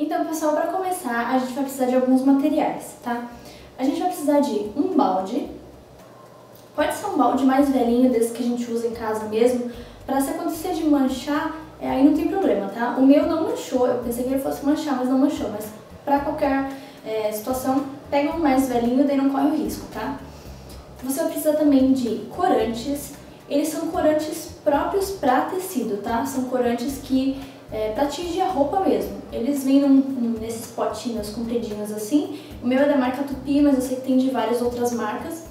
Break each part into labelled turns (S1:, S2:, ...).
S1: Então, pessoal, para começar, a gente vai precisar de alguns materiais, tá? A gente vai precisar de um balde, pode ser um balde mais velhinho, desse que a gente usa em casa mesmo, para se acontecer de manchar, aí não tem problema, tá? O meu não manchou, eu pensei que ele fosse manchar, mas não manchou, mas para qualquer situação, pega um mais velhinho, daí não corre o risco, tá? Você vai precisar também de corantes, eles são corantes próprios para tecido, tá? São corantes que para tingir a roupa mesmo. Eles vêm nesses potinhos compridinhos assim. O meu é da marca Tupi, mas eu sei que tem de várias outras marcas.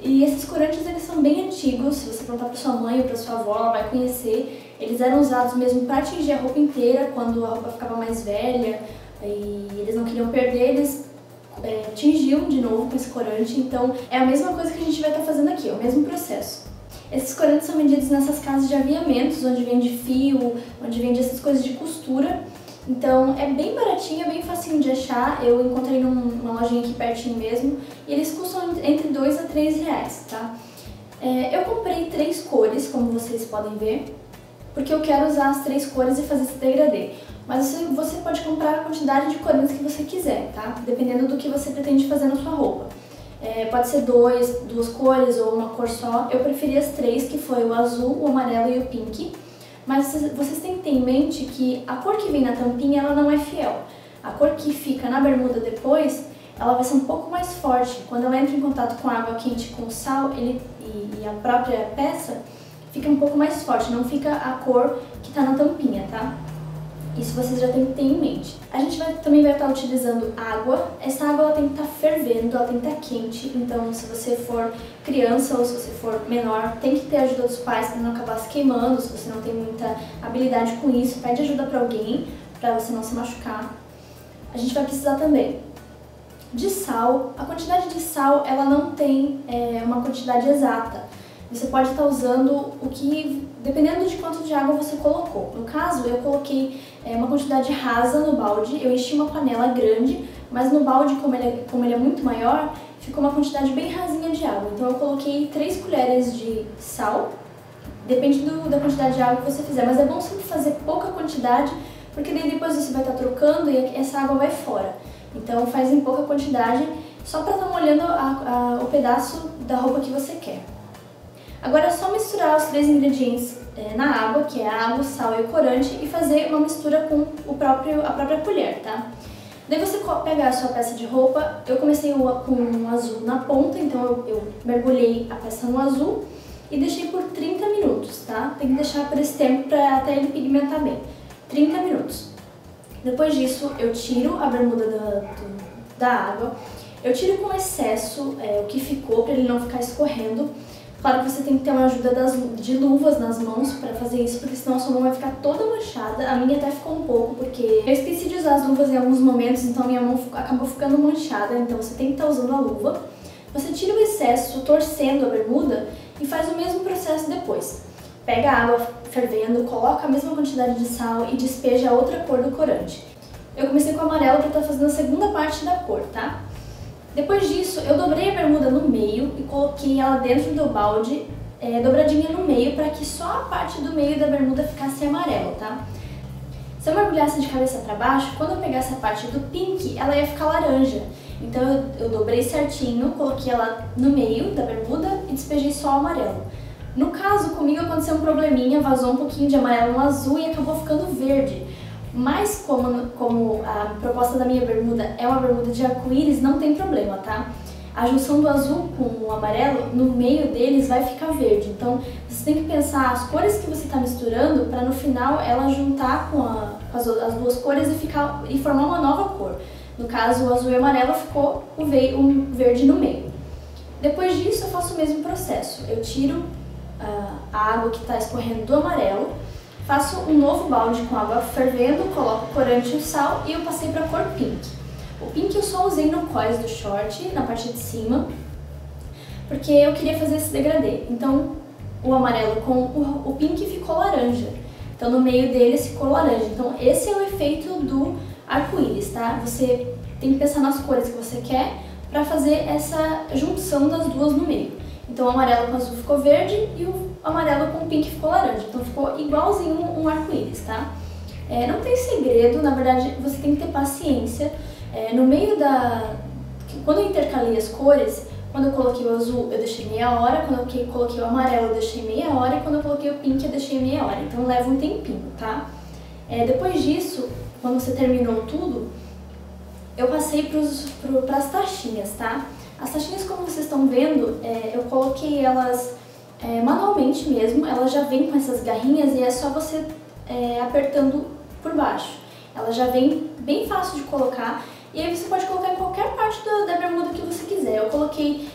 S1: E esses corantes, eles são bem antigos. Se você perguntar para sua mãe ou para sua avó, ela vai conhecer. Eles eram usados mesmo para tingir a roupa inteira, quando a roupa ficava mais velha e eles não queriam perder, eles tingiam de novo com esse corante. Então é a mesma coisa que a gente vai estar fazendo aqui, é o mesmo processo. Esses corantes são vendidos nessas casas de aviamentos, onde vende fio, onde vende essas coisas de costura. Então é bem baratinho, é bem facinho de achar. Eu encontrei numa lojinha aqui pertinho mesmo e eles custam entre R$ 2 a R$ 3, tá? Eu comprei 3 cores, como vocês podem ver, porque eu quero usar as 3 cores e fazer esse degradê. Mas você pode comprar a quantidade de corantes que você quiser, tá? Dependendo do que você pretende fazer na sua roupa. Pode ser duas cores ou uma cor só. Eu preferi as 3, que foi o azul, o amarelo e o pink. Mas vocês têm que ter em mente que a cor que vem na tampinha, ela não é fiel. A cor que fica na bermuda depois, ela vai ser um pouco mais forte. Quando ela entra em contato com a água quente, com o sal e a própria peça, fica um pouco mais forte, não fica a cor que está na tampinha, tá? Isso vocês já têm que ter em mente. A gente também vai estar utilizando água. Essa água ela tem que estar fervendo, ela tem que estar quente. Então, se você for criança ou se você for menor, tem que ter a ajuda dos pais para não acabar se queimando. Se você não tem muita habilidade com isso, pede ajuda para alguém, para você não se machucar. A gente vai precisar também de sal. A quantidade de sal, ela não tem uma quantidade exata. Você pode estar usando o que, dependendo de quanto de água você colocou. No caso, eu coloquei uma quantidade rasa no balde, eu enchi uma panela grande, mas no balde, como ele é muito maior, ficou uma quantidade bem rasinha de água. Então eu coloquei 3 colheres de sal, depende da quantidade de água que você fizer, mas é bom sempre fazer pouca quantidade, porque daí depois você vai estar trocando e essa água vai fora. Então faz em pouca quantidade, só para estar molhando o pedaço da roupa que você quer. Agora é só misturar os 3 ingredientes na água, que é a água, o sal e o corante, e fazer uma mistura com a própria colher, tá? Daí você pega a sua peça de roupa. Eu comecei com um azul na ponta, então eu mergulhei a peça no azul e deixei por 30 minutos, tá? Tem que deixar por esse tempo até ele pigmentar bem. 30 minutos. Depois disso, eu tiro a bermuda da água, eu tiro com excesso o que ficou, para ele não ficar escorrendo. Claro que você tem que ter uma ajuda de luvas nas mãos para fazer isso, porque senão a sua mão vai ficar toda manchada. A minha até ficou um pouco, porque eu esqueci de usar as luvas em alguns momentos, então a minha mão acabou ficando manchada, então você tem que estar usando a luva. Você tira o excesso, torcendo a bermuda, e faz o mesmo processo depois. Pega a água fervendo, coloca a mesma quantidade de sal e despeja a outra cor do corante. Eu comecei com o amarelo para estar fazendo a segunda parte da cor, tá? Depois disso, eu dobrei a bermuda no meio e coloquei ela dentro do balde, dobradinha no meio, para que só a parte do meio da bermuda ficasse amarela, tá? Se eu mergulhasse de cabeça para baixo, quando eu pegasse a parte do pink, ela ia ficar laranja. Então eu dobrei certinho, coloquei ela no meio da bermuda e despejei só o amarelo. No caso, comigo aconteceu um probleminha, vazou um pouquinho de amarelo no azul e acabou ficando verde. Mas como a proposta da minha bermuda é uma bermuda de arco-íris, não tem problema, tá? A junção do azul com o amarelo, no meio deles vai ficar verde. Então você tem que pensar as cores que você está misturando para no final ela juntar com as duas cores e formar uma nova cor. No caso, o azul e o amarelo ficou o verde no meio. Depois disso eu faço o mesmo processo. Eu tiro a água que está escorrendo do amarelo, faço um novo balde com água fervendo, coloco o corante e o sal e eu passei para a cor pink. O pink eu só usei no cós do short, na parte de cima, porque eu queria fazer esse degradê. Então o amarelo com o pink ficou laranja. Então no meio deles ficou laranja. Então esse é o efeito do arco-íris, tá? Você tem que pensar nas cores que você quer para fazer essa junção das duas no meio. Então o amarelo com o azul ficou verde e o amarelo com o pink ficou laranja. Então ficou igualzinho um arco-íris, tá? Não tem segredo, na verdade você tem que ter paciência. No meio quando eu intercalei as cores, quando eu coloquei o azul eu deixei meia hora, quando eu coloquei o amarelo eu deixei meia hora e quando eu coloquei o pink eu deixei meia hora, então leva um tempinho, tá? Depois disso, quando você terminou tudo, eu passei para as taxinhas, tá? As taxinhas, como vocês estão vendo, eu coloquei elas manualmente mesmo, elas já vêm com essas garrinhas e é só você apertando por baixo. Ela já vem bem fácil de colocar e aí você pode colocar em qualquer parte da bermuda que você quiser. Eu coloquei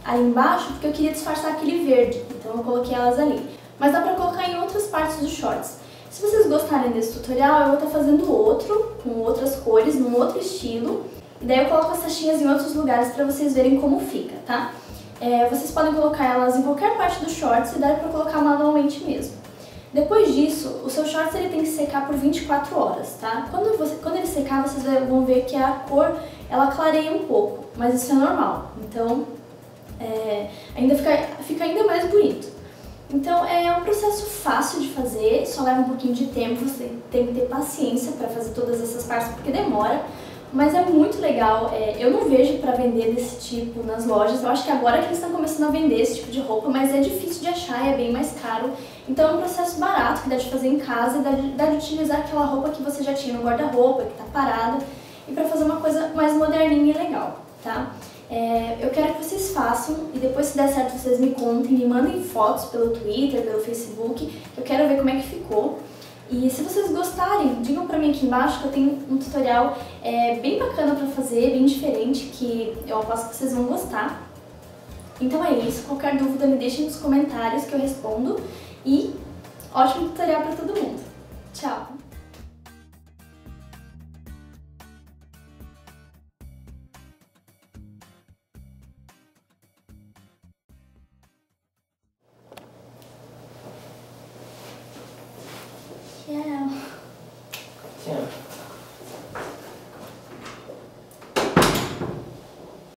S1: ali embaixo porque eu queria disfarçar aquele verde, então eu coloquei elas ali. Mas dá pra colocar em outras partes dos shorts. Se vocês gostarem desse tutorial, eu vou estar fazendo outro, com outras cores, num outro estilo. E daí eu coloco as taxinhas em outros lugares pra vocês verem como fica, tá? Vocês podem colocar elas em qualquer parte dos shorts e dá pra colocar manualmente mesmo. Depois disso, o seu shorts ele tem que secar por 24 horas, tá? Quando ele secar, vocês vão ver que a cor, ela clareia um pouco, mas isso é normal. Então, ainda fica ainda mais bonito. Então é um processo fácil de fazer, só leva um pouquinho de tempo, você tem que ter paciência para fazer todas essas partes porque demora, mas é muito legal. Eu não vejo para vender desse tipo nas lojas, eu acho que agora que eles estão começando a vender esse tipo de roupa, mas é difícil de achar, é bem mais caro, então é um processo barato que dá de fazer em casa e dá de utilizar aquela roupa que você já tinha no guarda-roupa, que está parada, e para fazer uma coisa mais moderninha e legal, tá? Eu quero que vocês façam e depois, se der certo, vocês me contem, me mandem fotos pelo Twitter, pelo Facebook, eu quero ver como é que ficou. E se vocês gostarem, digam pra mim aqui embaixo que eu tenho um tutorial bem bacana pra fazer, bem diferente, que eu aposto que vocês vão gostar. Então é isso, qualquer dúvida me deixem nos comentários que eu respondo e ótimo tutorial pra todo mundo. Tchau! Tchau.
S2: Tchau.